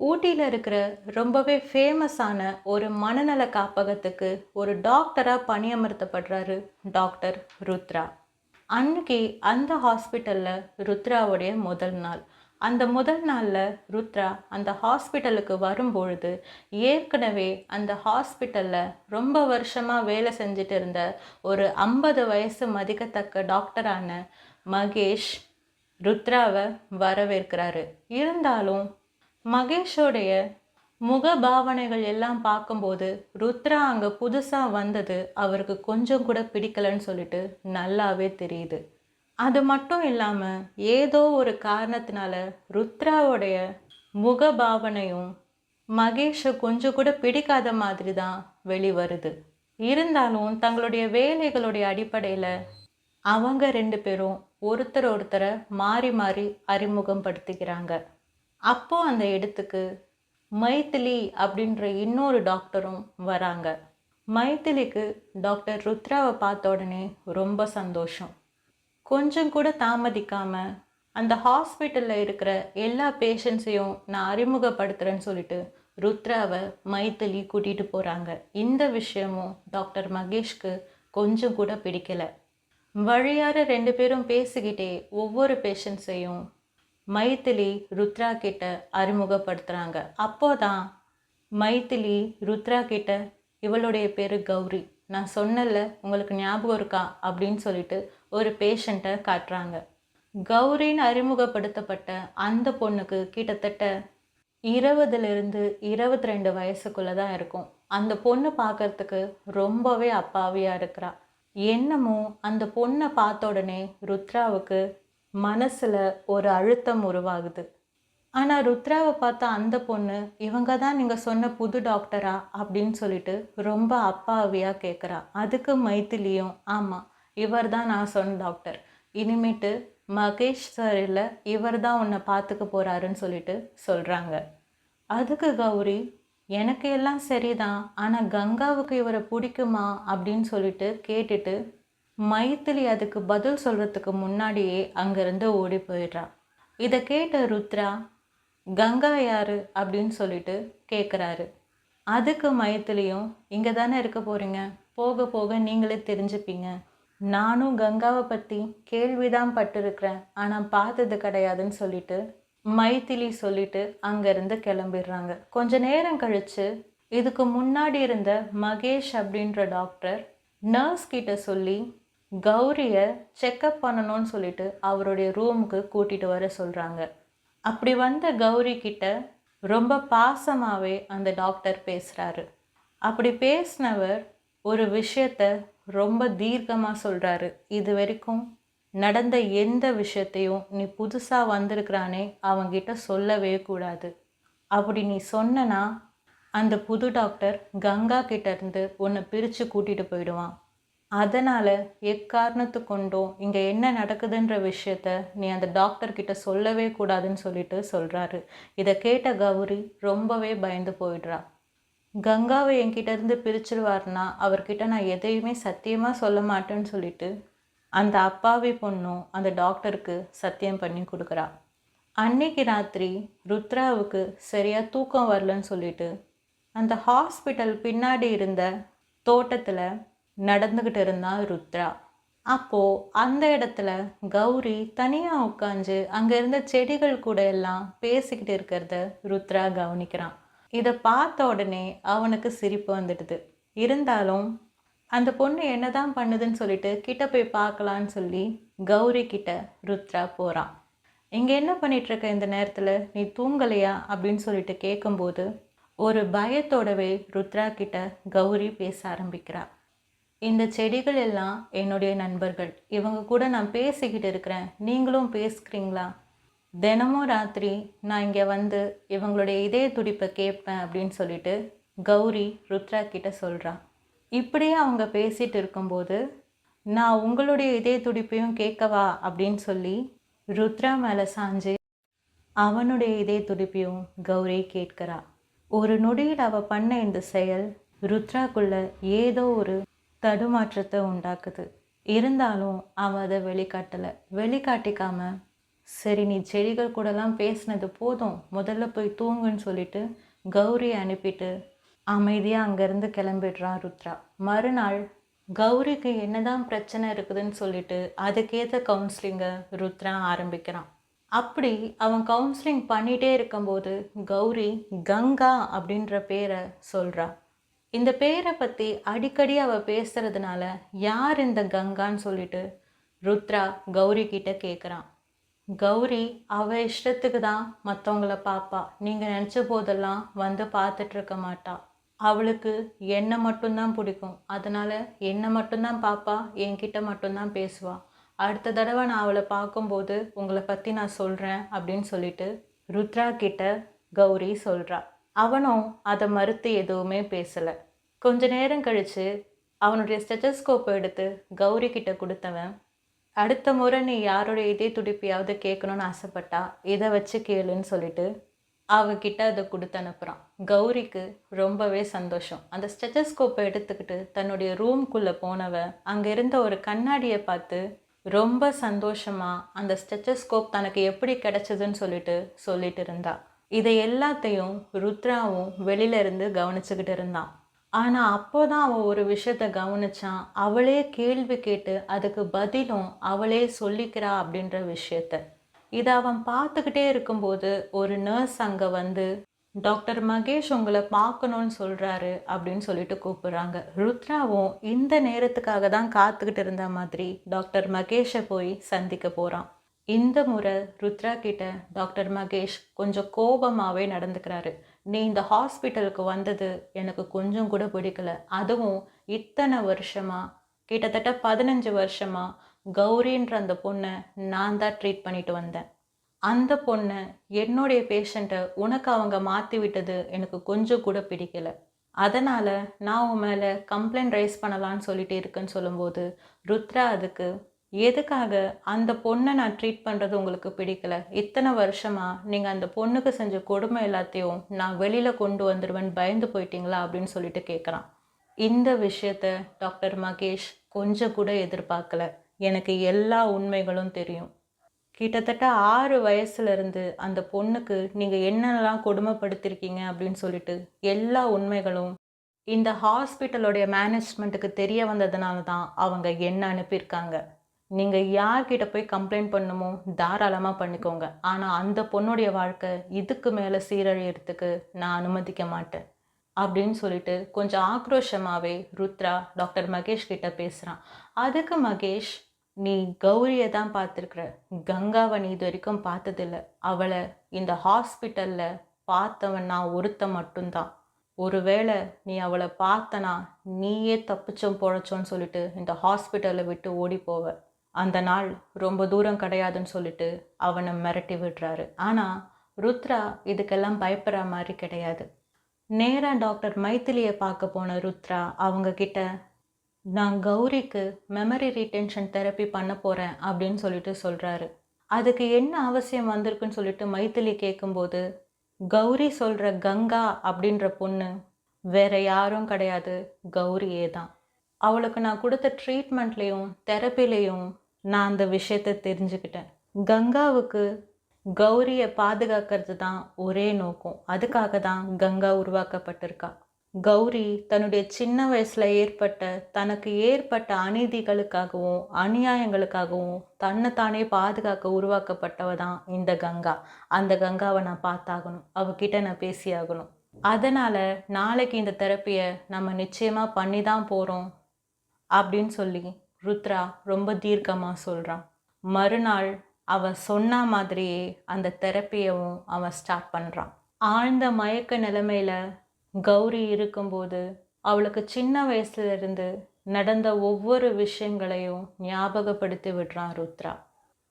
ஊட்டியில் இருக்கிற ரொம்பவே ஃபேமஸான ஒரு மனநல காப்பகத்துக்கு ஒரு டாக்டராக பணியமர்த்தப்படுறாரு டாக்டர் ருத்ரா. அன்னைக்கு அந்த ஹாஸ்பிட்டலில் ருத்ராவுடைய முதல் நாள். அந்த முதல் நாளில் ருத்ரா அந்த ஹாஸ்பிட்டலுக்கு வரும்பொழுது ஏற்கனவே அந்த ஹாஸ்பிட்டலில் ரொம்ப வருஷமாக வேலை செஞ்சுட்டு இருந்த ஒரு 50 வயசு மதிக்கத்தக்க டாக்டரான மகேஷ் ருத்ராவை வரவேற்கிறாரு. இருந்தாலும் மகேஷோடைய முக பாவனைகள் எல்லாம் பார்க்கும்போது ருத்ரா அங்கே புதுசாக வந்தது அவருக்கு கொஞ்சம் கூட பிடிக்கலன்னு சொல்லிட்டு நல்லாவே தெரியுது. அது மட்டும் இல்லாமல் ஏதோ ஒரு காரணத்தினால ருத்ராவுடைய முக பாவனையும் மகேஷை கொஞ்சம் கூட பிடிக்காத மாதிரி தான் வெளிவருது. இருந்தாலும் தங்களுடைய வேலைகளுடைய அடிப்படையில் அவங்க 2 பேரும் ஒருத்தரை மாறி மாறி அறிமுகப்படுத்திக்கிறாங்க. அப்போ அந்த இடத்துக்கு மைதிலி அப்படின்ற இன்னொரு டாக்டரும் வராங்க. மைதிலிக்கு டாக்டர் ருத்ராவை பார்த்த உடனே ரொம்ப சந்தோஷம். கொஞ்சம் கூட தாமதிக்காம அந்த ஹாஸ்பிட்டலில் இருக்கிற எல்லா பேஷண்ட்ஸையும் நான் அறிமுகப்படுத்துகிறேன்னு சொல்லிட்டு ருத்ராவை மைதிலி கூட்டிகிட்டு போகிறாங்க. இந்த விஷயமும் டாக்டர் மகேஷ்க்கு கொஞ்சம் கூட பிடிக்கலை. வழியார 2 பேரும் பேசிக்கிட்டே ஒவ்வொரு பேஷண்ட்ஸையும் மைதிலி ருத்ரா கிட்ட அறிமுகப்படுத்துகிறாங்க. அப்போதான் மைதிலி ருத்ரா கிட்ட இவளுடைய பேர் கௌரி, நான் சொன்னல உங்களுக்கு ஞாபகம் இருக்கா அப்படின்னு சொல்லிட்டு ஒரு பேஷண்ட்டை காட்டுறாங்க. கௌரின்னு அறிமுகப்படுத்தப்பட்ட அந்த பொண்ணுக்கு கிட்டத்தட்ட 20லிருந்து 22 வயசுக்குள்ளே தான் இருக்கும். அந்த பொண்ணு பார்க்கறதுக்கு ரொம்பவே அப்பாவியாக இருக்கிறா. என்னமோ அந்த பொண்ணை பார்த்த உடனே ருத்ராவுக்கு மனசில் ஒரு அழுத்தம் உருவாகுது. ஆனால் ருத்ராவை பார்த்தா அந்த பொண்ணு இவங்க தான் நீங்கள் சொன்ன புது டாக்டரா அப்படின்னு சொல்லிட்டு ரொம்ப அப்பாவியாக கேட்குறா. அதுக்கு மைதிலியும் ஆமாம், இவர் தான் நான் சொன்ன டாக்டர், இனிமேட்டு மகேஷ் சார் இல்லை, இவர் தான் உன்னை பார்த்துக்க போகிறாருன்னு சொல்லிட்டு சொல்கிறாங்க. அதுக்கு கௌரி எனக்கு எல்லாம் சரிதான், ஆனால் கங்காவுக்கு இவரை பிடிக்குமா அப்படின்னு சொல்லிட்டு கேட்டுட்டு மைதிலி அதுக்கு பதில் சொல்கிறதுக்கு முன்னாடியே அங்கேருந்து ஓடி போயிடுறா. இதை கேட்ட ருத்ரா கங்கா யாரு அப்படின்னு சொல்லிட்டு கேட்குறாரு. அதுக்கு மைதிலியும் இங்கே தானே இருக்க போகிறீங்க, போக போக நீங்களே தெரிஞ்சுப்பீங்க, நானும் கங்காவை பற்றி கேள்விதான் பட்டிருக்கிறேன் ஆனால் பார்த்தது கிடையாதுன்னு சொல்லிட்டு மைதிலி சொல்லிட்டு அங்கேருந்து கிளம்பிடுறாங்க. கொஞ்ச நேரம் கழித்து இதுக்கு முன்னாடி இருந்த மகேஷ் அப்படின்ற டாக்டர் நர்ஸ் கிட்ட சொல்லி கௌரியை செக்கப் பண்ணணும்னு சொல்லிட்டு அவருடைய ரூமுக்கு கூட்டிகிட்டு வர சொல்கிறாங்க. அப்படி வந்த கௌரி கிட்ட ரொம்ப பாசமாகவே அந்த டாக்டர் பேசுகிறாரு. அப்படி பேசினவர் ஒரு விஷயத்த ரொம்ப தீர்க்கமாக சொல்கிறாரு. இது வரைக்கும் நடந்த எந்த விஷயத்தையும் நீ புதுசாக வந்திருக்கிறானே அவங்கிட்ட சொல்லவே கூடாது. அப்படி நீ சொன்னனா அந்த புது டாக்டர் கங்கா கிட்டேருந்து உன்னை பிரித்து கூட்டிகிட்டு போயிடுவான். அதனால் எக்காரணத்து கொண்டும் இங்கே என்ன நடக்குதுன்ற விஷயத்த நீ அந்த டாக்டர்கிட்ட சொல்லவே கூடாதுன்னு சொல்லிட்டு சொல்கிறாரு. இதை கேட்ட கௌரி ரொம்பவே பயந்து போயிடுறா. கங்காவை என்கிட்டேருந்து பிரிச்சிருவார்னா அவர்கிட்ட நான் எதையுமே சத்தியமாக சொல்ல மாட்டேன்னு சொல்லிட்டு அந்த அப்பாவி பொண்ணும் அந்த டாக்டருக்கு சத்தியம் பண்ணி கொடுக்குறா. அன்னைக்கு ராத்திரி ருத்ராவுக்கு சரியாக தூக்கம் வரலன்னு சொல்லிட்டு அந்த ஹாஸ்பிட்டல் பின்னாடி இருந்த தோட்டத்தில் நடந்துக்கிட்டு இருந்தான் ருத்ரா. அப்போது அந்த இடத்துல கௌரி தனியாக உட்காந்து அங்கே இருந்த செடிகள் கூட எல்லாம் பேசிக்கிட்டு இருக்கிறத ருத்ரா கவனிக்கிறான். இதை பார்த்த உடனே அவனுக்கு சிரிப்பு வந்துடுது. இருந்தாலும் அந்த பொண்ணு என்னதான் பண்ணுதுன்னு சொல்லிட்டு கிட்ட போய் பார்க்கலான்னு சொல்லி கௌரி கிட்ட ருத்ரா போகிறான். இங்கே என்ன பண்ணிகிட்ருக்க இந்த நேரத்தில், நீ தூங்கலையா அப்படின்னு சொல்லிட்டு கேட்கும்போது ஒரு பயத்தோடவே ருத்ரா கிட்ட கௌரி பேச ஆரம்பிக்கிறா. இந்த செடிகள் எல்லாம் என்னுடைய நண்பர்கள், இவங்க கூட நான் பேசிக்கிட்டு இருக்கிறேன், நீங்களும் பேசுகிறீங்களா? தினமும் ராத்திரி நான் இங்கே வந்து இவங்களுடைய இதய துடிப்பை கேட்பேன் அப்படின்னு சொல்லிட்டு கௌரி ருத்ரா கிட்ட சொல்கிறான். இப்படியே அவங்க பேசிகிட்டு இருக்கும்போது நான் உங்களுடைய இதய துடிப்பையும் கேட்கவா அப்படின்னு சொல்லி ருத்ரா மேலே சாஞ்சு அவனுடைய இதய துடிப்பையும் கௌரி கேட்கிறா. ஒரு நொடியில் அவள் பண்ண இந்த செயல் ருத்ராக்குள்ள ஏதோ ஒரு தடுமாற்றத்தை உண்டாக்குது. இருந்தாலும் அவன் அதை வெளிக்காட்டலை. வெளிக்காட்டிக்காம சரி, நீ செடிகள் கூடலாம் பேசினது போதும், முதல்ல போய் தூங்குன்னு சொல்லிட்டு கௌரியை அனுப்பிட்டு அமைதியாக அங்கேருந்து கிளம்பிடுறான் ருத்ரா. மறுநாள் கௌரிக்கு என்னதான் பிரச்சனை இருக்குதுன்னு சொல்லிட்டு அதுக்கேற்ற கவுன்சிலிங்கை ருத்ரா ஆரம்பிக்கிறான். அப்படி அவன் கவுன்சிலிங் பண்ணிகிட்டே இருக்கும்போது கௌரி கங்கா அப்படின்ற பேரை சொல்கிறா. இந்த பேரை பற்றி அடிக்கடி அவள் பேசுகிறதுனால யார் இந்த கங்கான்னு சொல்லிட்டு ருத்ரா கௌரி கிட்ட கேட்குறான். கௌரி அவள் இஷ்டத்துக்கு தான் மற்றவங்கள பார்ப்பா, நீங்கள் நினச்ச போதெல்லாம் வந்து பார்த்துட்டு இருக்க மாட்டா. அவளுக்கு என்னை மட்டும்தான் பிடிக்கும், அதனால் என்னை மட்டும்தான் பார்ப்பா, என்கிட்ட மட்டும்தான் பேசுவாள். அடுத்த தடவை நான் அவளை பார்க்கும்போது உங்களை பற்றி நான் சொல்கிறேன் அப்படின்னு சொல்லிட்டு ருத்ரா கிட்ட கௌரி சொல்கிறா. அவனும் அதை மறுத்து எதுவுமே பேசலை. கொஞ்ச நேரம் கழித்து அவனுடைய ஸ்டெத்தஸ்கோப்பை எடுத்து கௌரி கிட்ட கொடுத்தவன், அடுத்த முறை நீ யாருடைய இதே துடிப்பையாவது கேட்கணுன்னு ஆசைப்பட்டா இதை வச்சு கேளுன்னு சொல்லிட்டு அவகிட்ட அதை கொடுத்து அனுப்புகிறான். கௌரிக்கு ரொம்பவே சந்தோஷம். அந்த ஸ்டெத்தஸ்கோப்பை எடுத்துக்கிட்டு தன்னுடைய ரூம்குள்ளே போனவன் அங்கே இருந்த ஒரு கண்ணாடியை பார்த்து ரொம்ப சந்தோஷமாக அந்த ஸ்டெத்தஸ்கோப் தனக்கு எப்படி கிடைச்சதுன்னு சொல்லிட்டு இருந்தா. இதை எல்லாத்தையும் ருத்ராவும் வெளியிலேருந்து கவனிச்சுக்கிட்டு இருந்தான். ஆனால் அப்போதான் அவன் ஒரு விஷயத்த கவனிச்சான். அவளே கேள்வி கேட்டு அதுக்கு பதிலும் அவளே சொல்லிக்கிறா அப்படின்ற விஷயத்த. இதை அவன் பார்த்துக்கிட்டே இருக்கும்போது ஒரு நர்ஸ் அங்கே வந்து, டாக்டர் மகேஷ் உங்களை பார்க்கணுன்னு சொல்கிறாரு அப்படின்னு சொல்லிட்டு கூப்பிட்றாங்க. ருத்ராவும் இந்த நேரத்துக்காக தான் காத்துக்கிட்டு இருந்த மாதிரி டாக்டர் மகேஷை போய் சந்திக்க போகிறான். இந்த முறை ருத்ரா கிட்ட டாக்டர் மகேஷ் கொஞ்சம் கோபமாகவே நடந்துக்கிறாரு. நீ இந்த ஹாஸ்பிட்டலுக்கு வந்தது எனக்கு கொஞ்சம் கூட பிடிக்கல. அதுவும் இத்தனை வருஷமாக, கிட்டத்தட்ட 15 வருஷமாக கௌரின்ற அந்த பொண்ணை நான் தான் ட்ரீட் பண்ணிட்டு வந்தேன். அந்த பொண்ணை, என்னுடைய பேஷண்ட்டை உனக்கு அவங்க மாற்றி விட்டது எனக்கு கொஞ்சம் கூட பிடிக்கல. அதனால் நான் உன் மேலே கம்ப்ளைண்ட் ரைஸ் பண்ணலான்னு சொல்லிட்டு இருக்குன்னு சொல்லும்போது ருத்ரா அதுக்கு, எதுக்காக அந்த பொண்ணை நான் ட்ரீட் பண்ணுறது உங்களுக்கு பிடிக்கல? இத்தனை வருஷமாக நீங்கள் அந்த பொண்ணுக்கு செஞ்ச கொடுமை எல்லாத்தையும் நான் வெளியில் கொண்டு வந்துடுவேன் பயந்து போயிட்டீங்களா அப்படின்னு சொல்லிட்டு கேட்குறான். இந்த விஷயத்த டாக்டர் மகேஷ் கொஞ்சம் கூட எதிர்பார்க்கல. எனக்கு எல்லா உண்மைகளும் தெரியும். கிட்டத்தட்ட 6 வயசுலேருந்து அந்த பொண்ணுக்கு நீங்கள் என்னென்னலாம் கொடுமைப்படுத்திருக்கீங்க அப்படின்னு சொல்லிட்டு எல்லா உண்மைகளும் இந்த ஹாஸ்பிட்டலோடைய மேனேஜ்மெண்ட்டுக்கு தெரிய வந்ததுனால தான் அவங்க என்ன அனுப்பியிருக்காங்க. நீங்கள் யார்கிட்ட போய் கம்ப்ளைண்ட் பண்ணணுமோ தாராளமாக பண்ணிக்கோங்க, ஆனால் அந்த பொண்ணுடைய வாழ்க்கை இதுக்கு மேலே சீரழியறதுக்கு நான் அனுமதிக்க மாட்டேன் அப்படின்னு சொல்லிட்டு கொஞ்சம் ஆக்ரோஷமாகவே ருத்ரா டாக்டர் மகேஷ் கிட்ட பேசுகிறான். அதுக்கு மகேஷ், நீ கௌரியை தான் பார்த்துருக்குற, கங்காவை நீ இது வரைக்கும் பார்த்ததில்ல. அவளை இந்த ஹாஸ்பிட்டலில் பார்த்தவன் நான் ஒருத்த மட்டும்தான். ஒருவேளை நீ அவளை பார்த்தனா நீயே தப்பிச்சோம் பொழைச்சோன்னு சொல்லிட்டு இந்த ஹாஸ்பிட்டலை விட்டு ஓடி போவ. அந்த நாள் ரொம்ப தூரம் கிடையாதுன்னு சொல்லிட்டு அவனை மிரட்டி விடுறாரு. ஆனால் ருத்ரா இதுக்கெல்லாம் பயப்படுற மாதிரி கிடையாது. நேராக டாக்டர் மைத்திலியை பார்க்க போன ருத்ரா அவங்க கிட்ட, நான் கௌரிக்கு மெமரி ரீடென்ஷன் தெரப்பி பண்ண போகிறேன் அப்படின்னு சொல்லிட்டு சொல்கிறாரு. அதுக்கு என்ன அவசியம் வந்திருக்குன்னு சொல்லிட்டு மைத்திலி கேட்கும்போது, கௌரி சொல்கிற கங்கா அப்படின்ற பொண்ணு வேற யாரும் கிடையாது, கௌரியே தான். அவளுக்கு நான் கொடுத்த ட்ரீட்மெண்ட்லேயும் தெரப்பிலையும் நான் அந்த விஷயத்தை தெரிஞ்சுக்கிட்டேன். கங்காவுக்கு கௌரியை பாதுகாக்கிறது தான் ஒரே நோக்கம். அதுக்காக தான் கங்கா உருவாக்கப்பட்டிருக்கா. கௌரி தன்னுடைய சின்ன வயசில் தனக்கு ஏற்பட்ட அநீதிகளுக்காகவும் அநியாயங்களுக்காகவும் தன்னைத்தானே பாதுகாக்க உருவாக்கப்பட்டவ தான் இந்த கங்கா. அந்த கங்காவை நான் பார்த்தாகணும், அவகிட்ட நான் பேசியாகணும். அதனால் நாளைக்கு இந்த தெரப்பியை நம்ம நிச்சயமாக பண்ணி தான் போகிறோம் அப்படின்னு சொல்லி ருத்ரா ரொம்ப தீர்க்கமாக சொல்கிறான். மறுநாள் அவன் சொன்ன மாதிரியே அந்த தெரப்பியவும் அவன் ஸ்டார்ட் பண்ணுறான். ஆழ்ந்த மயக்க நிலைமையில் கௌரி இருக்கும்போது அவளுக்கு சின்ன வயசுலேருந்து நடந்த ஒவ்வொரு விஷயங்களையும் ஞாபகப்படுத்தி விடுறான் ருத்ரா.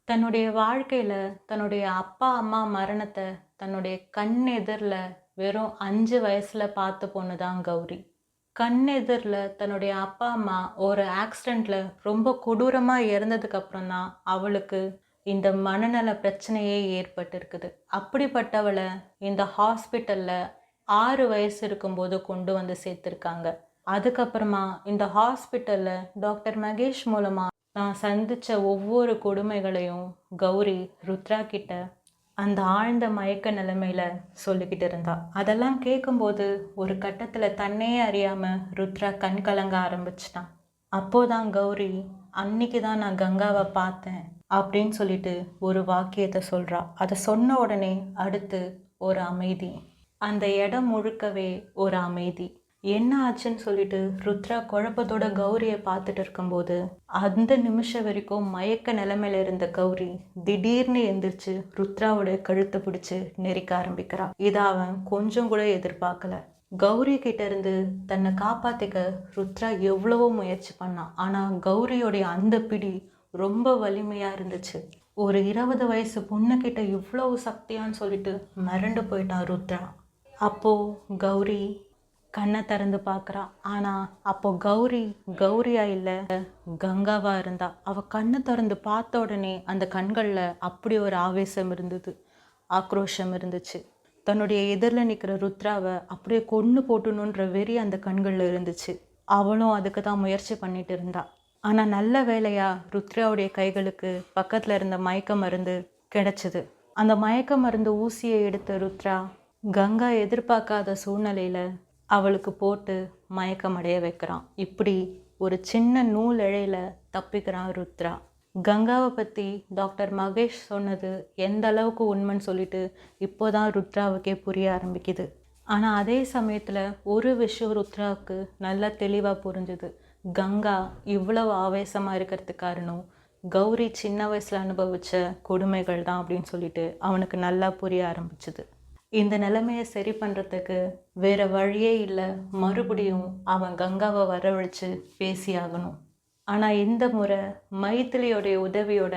தன்னுடைய வாழ்க்கையில் தன்னுடைய அப்பா அம்மா மரணத்தை தன்னுடைய கண் எதிரில் வெறும் 5 வயசில் பார்த்த பொண்ணு தான் கௌரி. கண் எதிரில் தன்னுடைய அப்பா அம்மா ஒரு ஆக்சிடெண்ட்டில் ரொம்ப கொடூரமாக இறந்ததுக்கப்புறம் தான் அவளுக்கு இந்த மனநல பிரச்சனையே ஏற்பட்டிருக்குது. அப்படிப்பட்டவளை இந்த ஹாஸ்பிட்டலில் 6 வயசு இருக்கும்போது கொண்டு வந்து சேர்த்துருக்காங்க. அதுக்கப்புறமா இந்த ஹாஸ்பிட்டலில் டாக்டர் மகேஷ் மூலமாக நான் சந்திச்ச ஒவ்வொரு கொடுமைகளையும் கௌரி ருத்ரா கிட்ட அந்த ஆழ்ந்த மயக்க நிலைமையில சொல்லிக்கிட்டு இருந்தா. அதெல்லாம் கேட்கும்போது ஒரு கட்டத்துல தன்னையே அறியாம ருத்ரா கண் கலங்க ஆரம்பிச்சிட்டான். அப்போதான் கௌரி, அன்னைக்கு தான் நான் கங்காவை பார்த்தேன் அப்படின்னு சொல்லிட்டு ஒரு வாக்கியத்தை சொல்றா. அதை சொன்ன உடனே அடுத்து ஒரு அமைதி. அந்த இடம் முழுக்கவே ஒரு அமைதி. என்ன ஆச்சுன்னு சொல்லிட்டு ருத்ரா குழப்பத்தோட கௌரியை பார்த்துட்டு இருக்கும்போது அந்த நிமிஷம் வரைக்கும் மயக்க நிலைமையில இருந்த கௌரி திடீர்னு எந்திரிச்சு ருத்ராவோட கழுத்தை பிடிச்சு நெரிக்க ஆரம்பிக்கிறா. இதை அவன் கொஞ்சம் கூட எதிர்பார்க்கல. கௌரி கிட்ட இருந்து தன்னை காப்பாத்திக்க ருத்ரா எவ்வளவோ முயற்சி பண்ணான். ஆனா கௌரியோடைய அந்த பிடி ரொம்ப வலிமையா இருந்துச்சு. ஒரு 20 வயசு பொண்ணுகிட்ட இவ்வளவு சக்தியான்னு சொல்லிட்டு மிரண்டு போயிட்டான் ருத்ரா. அப்போ கௌரி கண்ணை திறந்து பார்க்குறா. ஆனால் அப்போ கௌரி கௌரியா இல்லை, கங்காவா இருந்தா. அவள் கண்ணை திறந்து பார்த்த உடனே அந்த கண்களில் அப்படி ஒரு ஆவேசம் இருந்தது, ஆக்ரோஷம் இருந்துச்சு. தன்னுடைய எதிரில் நிற்கிற ருத்ராவை அப்படியே கொன்று போட்டணுன்ற வெறி அந்த கண்களில் இருந்துச்சு. அவளும் அதுக்கு தான் முயற்சி பண்ணிட்டு இருந்தா. ஆனால் நல்ல வேளையா ருத்ராவுடைய கைகளுக்கு பக்கத்தில் இருந்த மயக்க மருந்து கிடைச்சிது. அந்த மயக்க மருந்து ஊசியை எடுத்த ருத்ரா கங்கா எதிர்பார்க்காத சூழ்நிலையில் அவளுக்கு போட்டு மயக்கம் அடைய வைக்கிறான். இப்படி ஒரு சின்ன நூல் இழையில தப்பிக்கிறான் ருத்ரா. கங்காவை பற்றி டாக்டர் மகேஷ் சொன்னது எந்த அளவுக்கு உண்மைன்னு சொல்லிட்டு இப்போதான் ருத்ராவுக்கே புரிய ஆரம்பிக்குது. ஆனால் அதே சமயத்தில் ஒரு விஷயம் ருத்ராவுக்கு நல்லா தெளிவாக புரிஞ்சுது. கங்கா இவ்வளவு ஆவேசமாக இருக்கிறதுக்கு காரணம் கௌரி சின்ன வயசில் அனுபவித்த கொடுமைகள் தான் அப்படின்னு சொல்லிட்டு அவனுக்கு நல்லா புரிய ஆரம்பிச்சுது. இந்த நிலைமையை சரி பண்ணுறதுக்கு வேற வழியே இல்லை, மறுபடியும் அவன் கங்காவை வரவழைச்சு பேசியாகணும். ஆனால் இந்த முறை மைத்திலியோடைய உதவியோட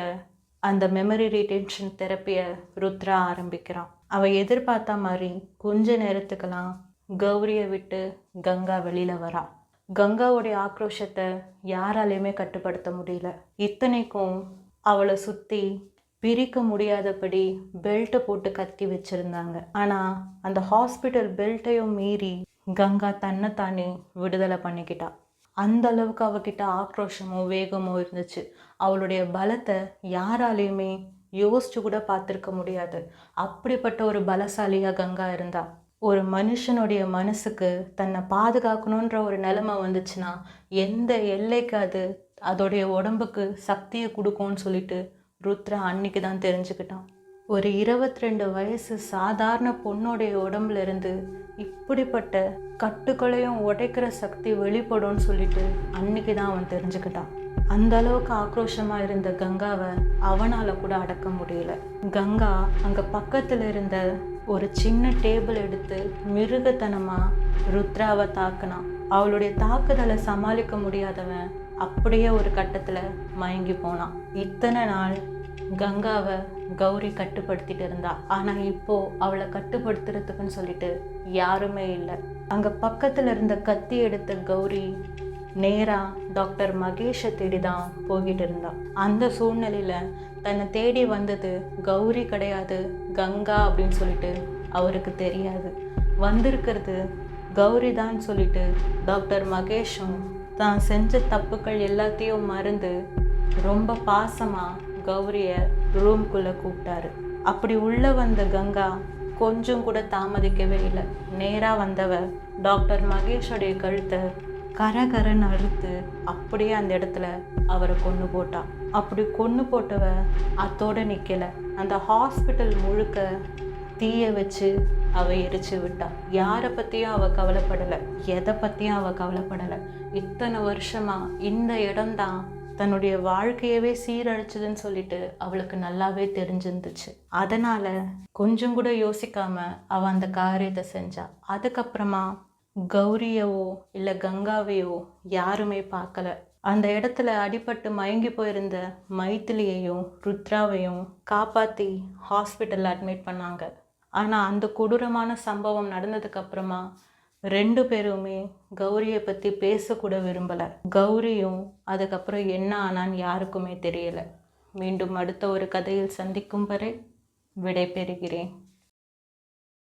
அந்த மெமரி ரீடென்ஷன் தெரப்பியை ருத்ரா ஆரம்பிக்கிறான். அவன் எதிர்பார்த்த மாதிரி கொஞ்ச நேரத்துக்கெல்லாம் கௌரியை விட்டு கங்கா வெளியில வரா. கங்காவுடைய ஆக்ரோஷத்தை யாராலையுமே கட்டுப்படுத்த முடியல. இத்தனைக்கும் அவளை சுற்றி பிரிக்க முடியாதபடி பெல்ட்டை போட்டு கத்தி வச்சுருந்தாங்க. ஆனால் அந்த ஹாஸ்பிட்டல் பெல்ட்டையும் மீறி கங்கா தன்னைத்தானே விடுதலை பண்ணிக்கிட்டா. அந்த அளவுக்கு அவகிட்ட ஆக்ரோஷமும் வேகமும் இருந்துச்சு. அவளுடைய பலத்தை யாராலையுமே யோசிச்சு கூட பார்த்துருக்க முடியாது. அப்படிப்பட்ட ஒரு பலசாலியாக கங்கா இருந்தா. ஒரு மனுஷனுடைய மனசுக்கு தன்னை பாதுகாக்கணுன்ற ஒரு நிலைமை வந்துச்சுன்னா எந்த எல்லைக்கு அது அதோடைய உடம்புக்கு சக்தியை கொடுக்கும்னு சொல்லிட்டு ருத்ரா அன்னைக்கு தான் தெரிஞ்சுக்கிட்டான். ஒரு 22 வயசு சாதாரண பொண்ணுடைய உடம்புல இருந்து இப்படிப்பட்ட கட்டுக்களையும் உடைக்கிற சக்தி வெளிப்படும்னு சொல்லிட்டு அன்னைக்கு தான் அவன் தெரிஞ்சுக்கிட்டான். அந்த அளவுக்கு ஆக்ரோஷமா இருந்த கங்காவை அவனால கூட அடக்க முடியல. கங்கா அங்க பக்கத்துல இருந்த ஒரு சின்ன டேபிள் எடுத்து மிருகத்தனமா ருத்ராவை தாக்குனான். அவளுடைய தாக்குதலை சமாளிக்க முடியாதவன் அப்படியே ஒரு கட்டத்துல மயங்கி போனான். இத்தனை நாள் கங்காவை கௌரி கட்டுப்படுத்திட்டு இருந்தா. ஆனா இப்போ அவளை கட்டுப்படுத்துறதுக்குன்னு சொல்லிட்டு யாருமே இல்லை. அங்க பக்கத்துல இருந்த கத்தி எடுத்த கௌரி நேரா டாக்டர் மகேஷை தேடி தான் போகிட்டு இருந்தா. அந்த சூழ்நிலையில தன்னை தேடி வந்தது கௌரி கிடையாது, கங்கா அப்படின்னு சொல்லிட்டு அவருக்கு தெரியாது. வந்திருக்கிறது கௌரி தான் சொல்லிட்டு டாக்டர் மகேஷும் தான் செஞ்ச தப்புக்கள் எல்லாத்தையும் மறந்து ரொம்ப பாசமா கௌரிய ரூம்குள்ள கூப்பிட்டாரு. அப்படி உள்ள வந்த கங்கா கொஞ்சம் கூட தாமதிக்கவே இல்லை. நேரா வந்தவ டாக்டர் மகேஷோடைய கழுத்தை கரகரன்னு அறுத்து அப்படியே அந்த இடத்துல அவரை கொன்று போட்டா. அப்படி கொன்று போட்டவ அத்தோட நிக்கல. அந்த ஹாஸ்பிட்டல் முழுக்க தீய வச்சு அவ எரிச்சு விட்டா. யாரை பத்தியும் அவ கவலைப்படலை, எதை பத்தியும் அவ கவலைப்படலை. இத்தனை வருஷமா இந்த இடம்தான் தன்னுடைய வாழ்க்கையவே சீரழிச்சதுன்னு சொல்லிட்டு அவளுக்கு நல்லாவே தெரிஞ்சிருந்துச்சு. அதனால கொஞ்சம் கூட யோசிக்காம அவ அந்த காரியத்தை செஞ்சா. அதுக்கப்புறமா கௌரியவோ இல்லை கங்காவையோ யாருமே பார்க்கல. அந்த இடத்துல அடிபட்டு மயங்கி போயிருந்த மைத்திலியையும் ருத்ராவையும் காப்பாற்றி ஹாஸ்பிட்டலில் அட்மிட் பண்ணாங்க. ஆனால் அந்த கொடூரமான சம்பவம் நடந்ததுக்கு அப்புறமா 2 பேருமே கௌரியை பற்றி பேசக்கூட விரும்பலை. கௌரியும் அதுக்கப்புறம் என்ன ஆனான்னு யாருக்குமே தெரியலை. மீண்டும் அடுத்த ஒரு கதையில் சந்திக்கும் வரை விடை பெறுகிறேன்.